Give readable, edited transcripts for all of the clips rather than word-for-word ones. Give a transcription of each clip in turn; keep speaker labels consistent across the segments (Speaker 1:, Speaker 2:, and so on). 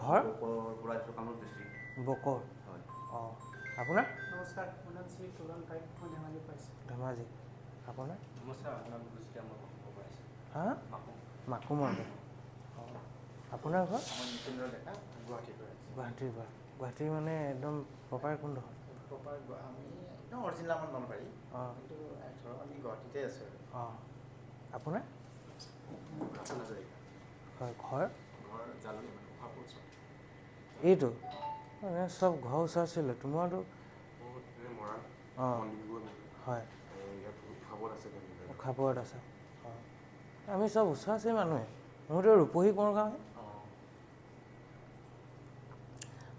Speaker 1: ঘৰ
Speaker 2: পৰা এইটো কামৰূপ ডিষ্ট্ৰিক্ট
Speaker 1: বকৰ
Speaker 2: হয়
Speaker 1: অঁ আপোনাৰ
Speaker 3: নমস্কাৰ মোৰ নাম শ্ৰী তুলন কাইক মই ধেমাজি পাইছোঁ
Speaker 1: ধেমাজি আপোনাৰ
Speaker 2: নমস্কাৰ আপোনাৰ বুকুচিয়া মই ক'ব পাৰিছোঁ
Speaker 1: হা মাকুমৰ অঁ আপোনাৰ ঘৰ
Speaker 2: মই নিতেন্দ্ৰ ডেকা গুৱাহাটীৰ পৰা
Speaker 1: গুৱাহাটীৰ পৰা গুৱাহাটীৰ মানে একদম প্ৰপাৰ কোনডোখৰ
Speaker 2: প্ৰপাৰ আমি একদম অৰিজিনেল আমাৰ নলবাৰী
Speaker 1: অঁ
Speaker 2: কিন্তু ধৰক আমি গুৱাহাটীতে আছোঁ আৰু
Speaker 1: অঁ আপোনাৰ
Speaker 2: ভাষা নাযায়
Speaker 1: হয় ঘৰ
Speaker 2: ঘৰ জালুক কাপোৰ চব
Speaker 1: এইটো মানে চব ঘৰ ওচৰ আছিলে তোমাৰতো
Speaker 2: মৰাণ
Speaker 1: অঁ
Speaker 2: মন্দিৰবোৰ
Speaker 1: হয়
Speaker 2: ইয়াত খাবত আছে
Speaker 1: খাপত আছে অঁ আমি চব ওচৰ আছেই মানুহে মোৰতো ৰূপহী কোঁৱৰ গাঁৱহে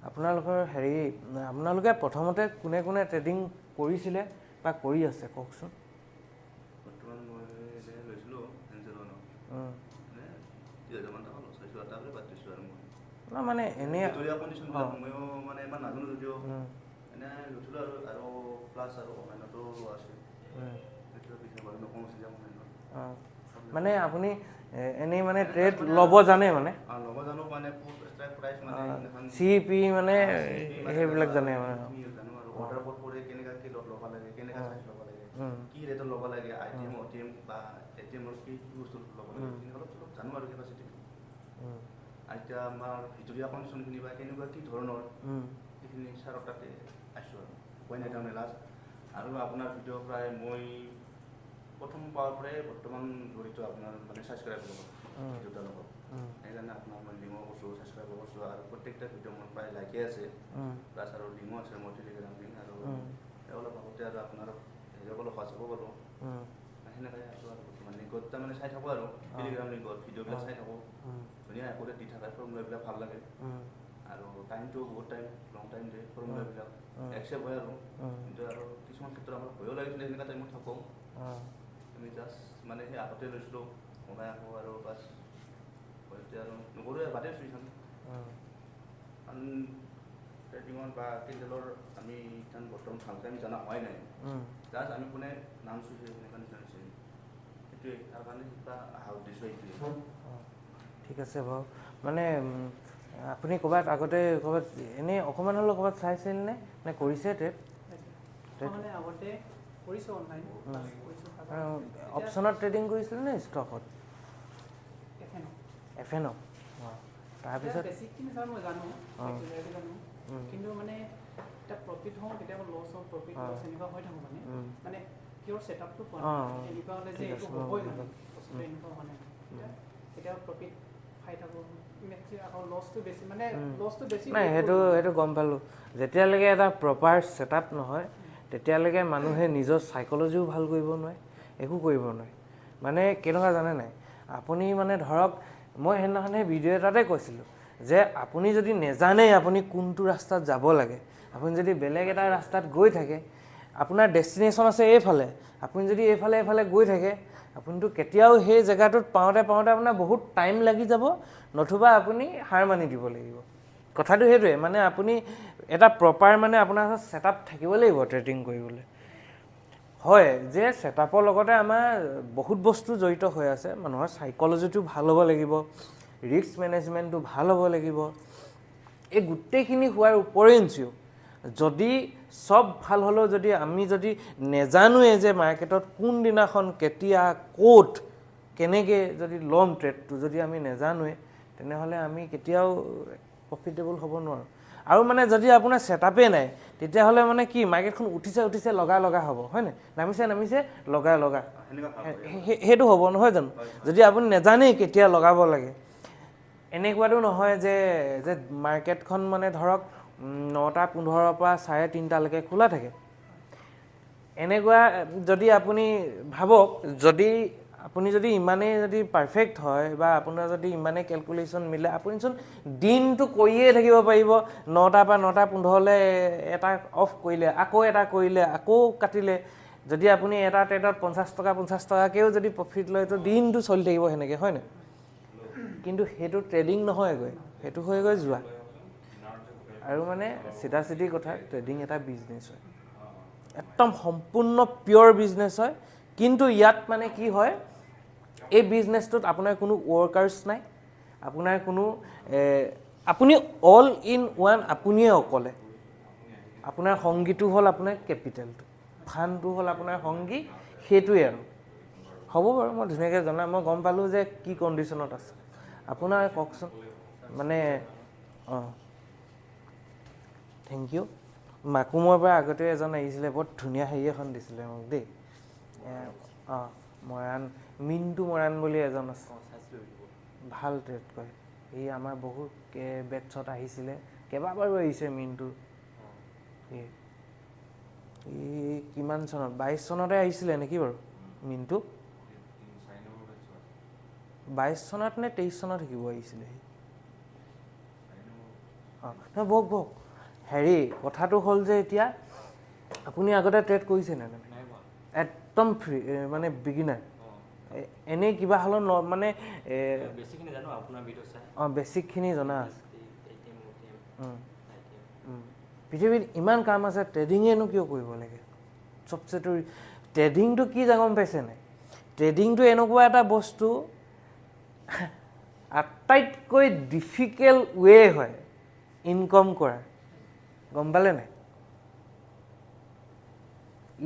Speaker 1: আপোনালোকৰ হেৰি আপোনালোকে প্ৰথমতে কোনে কোনে ট্ৰেডিং কৰিছিলে বা কৰি আছে কওকচোন
Speaker 2: বৰ্তমান মই এতিয়া লৈছিলোঁ এঞ্জেলনত মানে 2000 টকা লছ হৈছোঁ এটা বাদ দিছোঁ আৰু মই
Speaker 1: ন মানে এনেই
Speaker 2: ভিতৰীয়া কণ্ডিশ্যনবিলাক
Speaker 1: অঁ
Speaker 2: ময়ো মানে ইমান নাজানো যদিও এনেই লৈছিলোঁ আৰু প্লাছ আৰু অনলাইনতো লোৱা আছিল সেইটো পিছলৈ বাৰু নকওঁ যে অনলাইনত
Speaker 1: অঁ মানে আপুনি এনেই মানে ট্ৰেড ল'ব জানে মানে
Speaker 2: ল'ব জানো মানে ষ্ট্ৰাইক প্ৰাইচ মানে
Speaker 1: চি পি মানে সেইবিলাক জানে মানে
Speaker 2: জানো আৰু অৰ্ডাৰ ক'ত কৰে কেনেকৈ কি ল'ব লাগে কেনেকৈ চাইজ ল'ব লাগে কি ৰেটত ল'ব লাগে I T M O' T M বা এ টি এমৰ কি বস্তু ল'ব লাগে সেইখিনি অলপ চলপ জানো আৰু কেপাচিটিটো এতিয়া আমাৰ ভিতৰীয়া কণ্ডিশ্যনখিনি বা কেনেকুৱা কি ধৰণৰ সেইখিনি ছাৰৰ তাতে আছোঁ আৰু উপায় নাই তাৰমানে লাষ্ট আৰু আপোনাৰ ভিডিঅ' প্ৰায় মই প্ৰথম পাৱাৰ পৰাই বৰ্তমান জড়িত আপোনাৰ মানে ছাবস্ক্ৰাইব লগত ভিডিঅ'টাৰ লগত সেইকাৰণে আপোনাৰ মই লিঙো কৰিছোঁ ছাবস্ক্ৰাইব কৰিছোঁ আৰু প্ৰত্যেকটা ভিডিঅ' মোৰ প্ৰায় লাইকে আছে প্লাছ আৰু লিঙো আছে মোৰ টেলিগ্ৰাম লিংক আৰু অলপ আগতে আৰু আপোনাৰ হেৰিও ক'লোঁ হোৱাটছআপো ক'লোঁ সেনেকৈ আছোঁ আৰু বৰ্তমান লিংকত তাৰমানে চাই থাকোঁ আৰু টেলিগ্ৰাম লিংকত ভিডিঅ'বিলাক চাই থাকোঁ ধুনীয়া একোতে দি থাকে ফৰ্মুলাবিলাক ভাল লাগে আৰু টাইমটো বহুত লং টাইম দিয়ে ফৰ্মুলাবিলাক একচেপ্ট হয় আৰু কিন্তু আৰু কিছুমান ক্ষেত্ৰত আমাৰ ভয়ো লাগিছিলে সেনেকুৱা টাইমত থাকোঁ আমি জাষ্ট মানে সেই আগতে লৈছিলোঁ সোমাই আহোঁ আৰু বাছ এতিয়া আৰু নকৰোঁ বাদে দিছোঁ কাৰণ ট্ৰেডিঙৰ বা কেণ্ডেলৰ আমি ইমান বৰ্তমান ভালকৈ আমি জনা হোৱাই নাই জাষ্ট আমি কোনে নাম চুইছে সেনেকুৱা নিচিনা হৈছে সেইটোৱে তাৰ কাৰণে কিবা অহা উদ্দেশ্য এইটোৱে
Speaker 1: ঠিক আছে বাৰু মানে আপুনি ক'ৰবাত আগতে ক'ৰবাত এনেই অকণমান হ'লেও ক'ৰবাত চাইছিল নে কৰিছে ট্ৰেড
Speaker 3: মানে আগতে কৰিছোঁ অনলাইন
Speaker 1: অপশ্যনত ট্ৰেডিং কৰিছিল নে ষ্টকত এফ এন অঁ তাৰপিছত
Speaker 3: বেছিকখিনি ছাৰ মই জানো জানো কিন্তু মানে এতিয়া প্ৰফিট হওঁ কেতিয়াবা লছ হওঁ প্ৰফিট লছ এনেকুৱা হৈ থাকোঁ মানে কিয়ৰ ছেটআপটো পোৱা নাই এনেকুৱা হ'লে যে এইটো হ'বই মানে বস্তুটো এনেকুৱা হোৱা নাই কেতিয়াবা প্ৰফিট খাই থাকোঁ আকৌ লছটো বেছি মানে লছটো বেছি
Speaker 1: নাই সেইটো গম পালোঁ যেতিয়ালৈকে এটা প্ৰপাৰ ছেটআপ নহয় তেতিয়ালৈকে মানুহে নিজৰ চাইক'লজিও ভাল কৰিব নোৱাৰে একো কৰিব নোৱাৰে মানে কেনেকুৱা জানে নাই আপুনি মানে ধৰক মই সেইদিনাখনে ভিডিঅ' এটাতে কৈছিলোঁ যে আপুনি যদি নেজানে আপুনি কোনটো ৰাস্তাত যাব লাগে আপুনি যদি বেলেগ এটা ৰাস্তাত গৈ থাকে আপোনাৰ ডেষ্টিনেশ্যন আছে এইফালে আপুনি যদি এইফালে গৈ থাকে আপুনিতো কেতিয়াও সেই জেগাটোত পাওঁতে আপোনাৰ বহুত টাইম লাগি যাব নতুবা আপুনি হাৰ মানি দিব লাগিব কথাটো সেইটোৱে মানে আপুনি এটা প্ৰপাৰ মানে আপোনাৰ ছেটআপ থাকিব লাগিব ট্ৰেডিং কৰিবলৈ হয় যে ছেটআপৰ লগতে আমাৰ বহুত বস্তু জড়িত হৈ আছে মানুহৰ চাইক'লজিটো ভাল হ'ব লাগিব ৰিস্ক মেনেজমেণ্টটো ভাল হ'ব লাগিব এই গোটেইখিনি হোৱাৰ উপৰিঞ্চিও যদি চব ভাল হ'লেও যদি আমি যদি নেজানোৱে যে মাৰ্কেটত কোনদিনাখন কেতিয়া ক'ত কেনেকৈ যদি ল'ম ট্ৰেডটো যদি আমি নেজানোৱে তেনেহ'লে আমি কেতিয়াও প্ৰফিটেবল হ'ব নোৱাৰোঁ আৰু মানে যদি আপোনাৰ ছেটআপেই নাই তেতিয়াহ'লে মানে কি মাৰ্কেটখন উঠিছে লগা হ'ব হয় নাই নামিছে লগা সেইটো হ'ব নহয় জানো যদি আপুনি নেজানেই কেতিয়া লগাব লাগে এনেকুৱাতো নহয় যে মাৰ্কেটখন মানে ধৰক 9:15 পৰা 3:30লৈকে খোলা থাকে এনেকুৱা যদি আপুনি ভাবক যদি আপুনি যদি ইমানেই যদি পাৰফেক্ট হয় বা আপোনাৰ যদি ইমানেই কেলকুলেশ্যন মিলে আপুনিচোন দিনটো কৰিয়ে থাকিব পাৰিব 9টা পৰা 9:15 এটা অফ কৰিলে আকৌ এটা কৰিলে আকৌ কাটিলে যদি আপুনি এটা ট্ৰেডত 50 টকাকেও যদি প্ৰফিট লয় তো দিনটো চলি থাকিব সেনেকৈ হয় নাই কিন্তু সেইটো ট্ৰেডিং নহয়গৈ সেইটো হয়গৈ যোৱা আৰু মানে চিধা কথা ট্ৰেডিং এটা বিজনেছ হয় একদম সম্পূৰ্ণ পিয়ৰ বিজনেছ হয় কিন্তু ইয়াত মানে কি হয় এই বিজনেছটোত আপোনাৰ কোনো ৱৰ্কাৰ্ছ নাই আপোনাৰ কোনো আপুনি অল ইন ওৱান আপুনিয়ে অকলে আপোনাৰ সংগীটো হ'ল আপোনাৰ কেপিটেলটো ফানটো হ'ল আপোনাৰ সংগী সেইটোৱে আৰু হ'ব বাৰু মই ধুনীয়াকৈ জনাম মই গম পালোঁ যে কি কণ্ডিশ্যনত আছে আপোনাৰ কওকচোন মানে অঁ থেংক ইউ মাকুমৰ পৰা আগতে এজন আহিছিলে বৰ ধুনীয়া হেৰি এখন দিছিলে মোক দেই অঁ মৰাণ মিণ্টু মৰাণ বুলি এজন আছে ভাল ট্ৰেড কৰে সি আমাৰ বহুত বেটছত আহিছিলে কেইবাবাৰো আহিছে মিণ্টু ই কিমান চনত 22 চনতে আহিছিলে নেকি বাৰু মিণ্টু 22 চনত নে 23 চনত শিকিব আহিছিলে সি অঁ নহয় বওক হেৰি কথাটো হ'ল যে এতিয়া আপুনি আগতে ট্ৰেড কৰিছে নে একদম ফ্ৰী মানে বিগিনাৰ এনেই কিবা হ'লেও মানে অঁ বেছিকখিনি জনা আছে পৃথিৱীত ইমান কাম আছে ট্ৰেডিঙেনো কিয় কৰিব লাগে চবচেতো ট্ৰেডিংটো কি গম পাইছে নাই ট্ৰেডিংটো এনেকুৱা এটা বস্তু আটাইতকৈ ডিফিকাল্ট ৱে হয় ইনকম কৰাৰ গম পালে নাই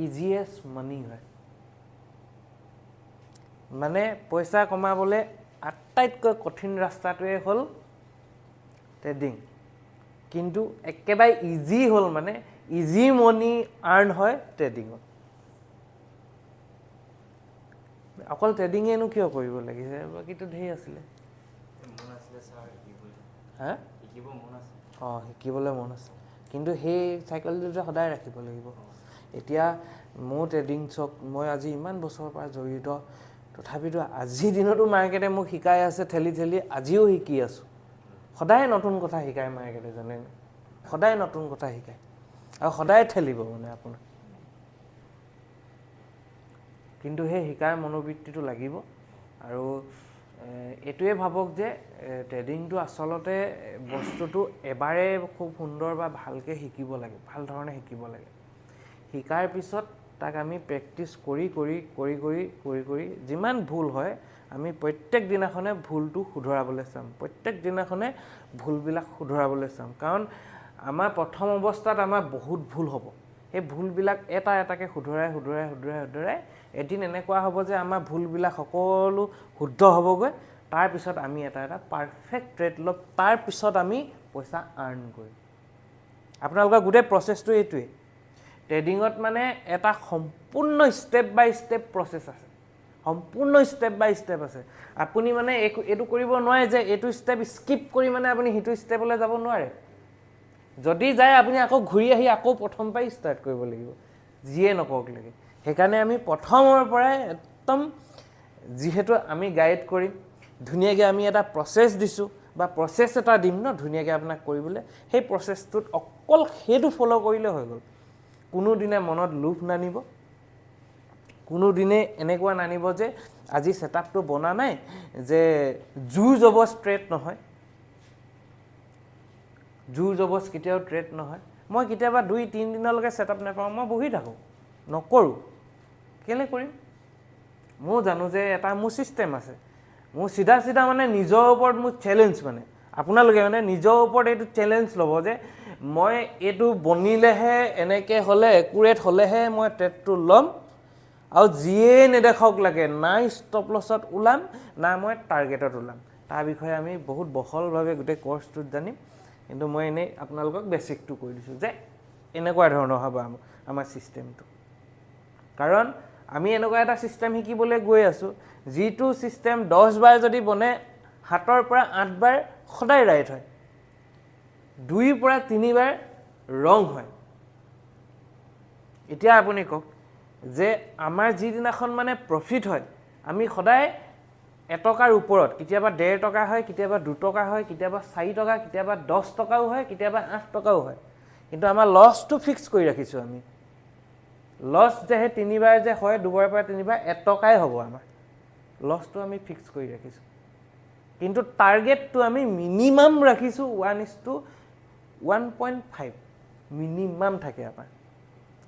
Speaker 1: ইজিয়েষ্ট মানি হয় মানে পইচা কমাবলৈ আটাইতকৈ কঠিন ৰাস্তাটোৱে হ'ল ট্ৰেডিং কিন্তু একেবাৰে ইজি হ'ল মানে ইজি মনি আৰ্ণ হয় ট্ৰেডিঙত অকল ট্ৰেডিঙেনো কিয় কৰিব লাগিছে বাকীটো ধেৰ আছিলে হা অঁ শিকিবলৈ মন আছে কিন্তু সেই চাইকলটোতে সদায় ৰাখিব লাগিব এতিয়া মোৰ ট্ৰেডিংছক মই আজি ইমান বছৰৰ পৰা জড়িত তথাপিতো আজিৰ দিনতো মাৰ্কেটে মোক শিকাই আছে ঠেলি আজিও শিকি আছোঁ সদায় নতুন কথা শিকায় মাৰ্কেটে জানে সদায় নতুন কথা শিকায় আৰু সদায় ঠেলিব মানে আপোনাৰ কিন্তু সেই শিকাৰ মনোবৃত্তিটো লাগিব আৰু এইটোৱে ভাবক যে ট্ৰেডিংটো আচলতে বস্তুটো এবাৰে খুব সুন্দৰ বা ভালকৈ শিকিব লাগে ভাল ধৰণে শিকিব লাগে শিকাৰ পিছত তাক আমি প্ৰেক্টিচ কৰি যিমান ভুল হয় আমি প্ৰত্যেক দিনাখনে ভুলটো শুধৰাবলৈ চাম প্ৰত্যেক দিনাখনে ভুলবিলাক শুধৰাবলৈ চাম কাৰণ আমাৰ প্ৰথম অৱস্থাত আমাৰ বহুত ভুল হ'ব সেই ভুলবিলাক এটা এটাকৈ শুধৰাই এদিন এনেকুৱা হ'ব যে আমাৰ ভুলবিলাক সকলো শুদ্ধ হ'বগৈ তাৰপিছত আমি এটা পাৰফেক্ট ট্ৰেড ল'ম তাৰপিছত আমি পইচা আৰ্ণ কৰিম আপোনালোকৰ গোটেই প্ৰচেছটো এইটোৱেই ট্ৰেডিঙত মানে এটা সম্পূৰ্ণ ষ্টেপ বাই ষ্টেপ প্ৰচেছ আছে সম্পূৰ্ণ ষ্টেপ বাই ষ্টেপ আছে আপুনি মানে এইটো কৰিব নোৱাৰে যে এইটো ষ্টেপ স্কিপ কৰি মানে আপুনি সিটো ষ্টেপলৈ যাব নোৱাৰে যদি যায় আপুনি আকৌ ঘূৰি আহি আকৌ প্ৰথম পৰাই ষ্টাৰ্ট কৰিব লাগিব যিয়ে নকওক লাগে সেইকাৰণে আমি প্ৰথমৰ পৰাই একদম যিহেতু আমি গাইড কৰিম ধুনীয়াকৈ আমি এটা প্ৰচেছ দিছোঁ বা প্ৰচেছ এটা দিম ন ধুনীয়াকৈ আপোনাক কৰিবলৈ সেই প্ৰচেছটোত অকল সেইটো ফ'ল' কৰিলে হৈ গ'ল কোনোদিনে মনত লোভ নানিব কোনোদিনে এনেকুৱা নানিব যে আজি ছেটআপটো বনা নাই যে জোৰ জবজ ট্ৰেড নহয় জোৰ জবজ কেতিয়াও ট্ৰেড নহয় মই কেতিয়াবা 2-3 দিনলৈকে ছেটআপ নাপাওঁ মই বহি থাকোঁ নকৰোঁ কেলৈ কৰিম মই জানো যে এটা মোৰ ছিষ্টেম আছে মোৰ চিধা মানে নিজৰ ওপৰত মোৰ চেলেঞ্জ মানে আপোনালোকে মানে নিজৰ ওপৰত এইটো চেলেঞ্জ ল'ব যে মই এইটো বনিলেহে এনেকৈ হ'লে একুৰেট হ'লেহে মই ট্ৰেডটো ল'ম আৰু যিয়ে নেদেখক লাগে নাই ষ্টপ লছত ওলাম না মই টাৰ্গেটত ওলাম তাৰ বিষয়ে আমি বহুত বহলভাৱে গোটেই কৰ্চটোত জানিম কিন্তু মই এনেই আপোনালোকক বেছিকটো কৈ দিছোঁ যে এনেকুৱা ধৰণৰ হ'ব আমাৰ ছিষ্টেমটো কাৰণ আমি এনেকুৱা এটা ছিষ্টেম শিকিবলৈ গৈ আছোঁ যিটো ছিষ্টেম 10 বাৰ যদি বনে 7ৰ পৰা 8 বাৰ সদায় ৰাইট হয় 2ৰ পৰা 3 বাৰ ৰং হয় এতিয়া আপুনি কওক যে আমাৰ যিদিনাখন মানে প্ৰফিট হয় আমি সদায় এটকাৰ ওপৰত কেতিয়াবা 1.5 টকা হয় কেতিয়াবা 2 টকা হয় কেতিয়াবা 4 টকা কেতিয়াবা 10 টকাও হয় কেতিয়াবা 8 টকাও হয় কিন্তু আমাৰ লছটো ফিক্স কৰি ৰাখিছোঁ আমি লছ যে 3 বাৰ যে হয় 2বাৰৰ পৰা 3 বাৰ 1 টকাই হ'ব আমাৰ লছটো আমি ফিক্স কৰি ৰাখিছোঁ কিন্তু টাৰ্গেটটো আমি মিনিমাম ৰাখিছোঁ 1:1.5 মিনিমাম থাকে আমাৰ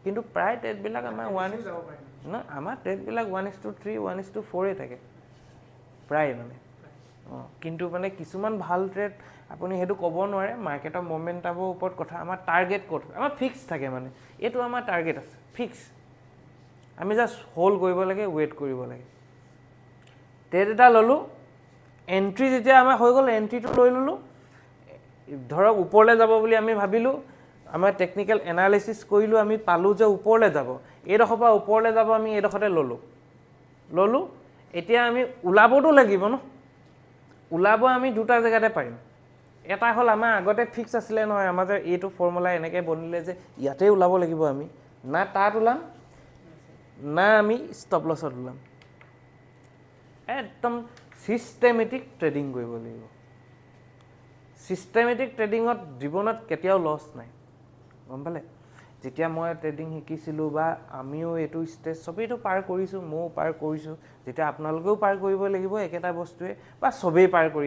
Speaker 1: কিন্তু প্ৰায় ট্ৰেডবিলাক আমাৰ আমাৰ ট্ৰেডবিলাক 1:3 1:4 থাকে প্ৰায় মানে কিন্তু মানে কিছুমান ভাল ট্ৰেড আপুনি সেইটো ক'ব নোৱাৰে মাৰ্কেটৰ মমেণ্টামৰ ওপৰত কথা আমাৰ টাৰ্গেট ক'ত আমাৰ ফিক্স থাকে মানে এইটো আমাৰ টাৰ্গেট আছে ফিক্স আমি জাষ্ট হোল্ড কৰিব লাগে ৱেইট কৰিব লাগে ট্ৰেড এটা ল'লোঁ এণ্ট্ৰি যেতিয়া আমাৰ হৈ গ'ল এণ্ট্ৰিটো লৈ ল'লোঁ ধৰক ওপৰলৈ যাব বুলি আমি ভাবিলোঁ আমাৰ টেকনিকেল এনালাইচিছ কৰিলোঁ আমি পালোঁ যে ওপৰলৈ যাব এইডোখৰ পৰা ওপৰলৈ যাব আমি এইডোখৰতে ল'লোঁ এতিয়া আমি ওলাবতো লাগিব ন ওলাব আমি দুটা জেগাতে পাৰিম এটা হ'ল আমাৰ আগতে ফিক্স আছিলে নহয় আমাৰ যে এইটো ফৰ্মুলা এনেকৈ বনিলে যে ইয়াতে ওলাব লাগিব আমি না তাত ওলাম না আমি ষ্টপ লছত ওলাম একদম ছিষ্টেমেটিক ট্ৰেডিং কৰিব লাগিব ছিষ্টেমেটিক ট্ৰেডিঙত জীৱনত কেতিয়াও লছ নাই গম পালে যেতিয়া মই ট্ৰেডিং শিকিছিলোঁ বা আমিও এইটো ষ্টেজ চবেইতো পাৰ কৰিছোঁ ময়ো পাৰ কৰিছোঁ যেতিয়া আপোনালোকেও পাৰ কৰিব লাগিব একেটা বস্তুৱে বা চবেই পাৰ কৰি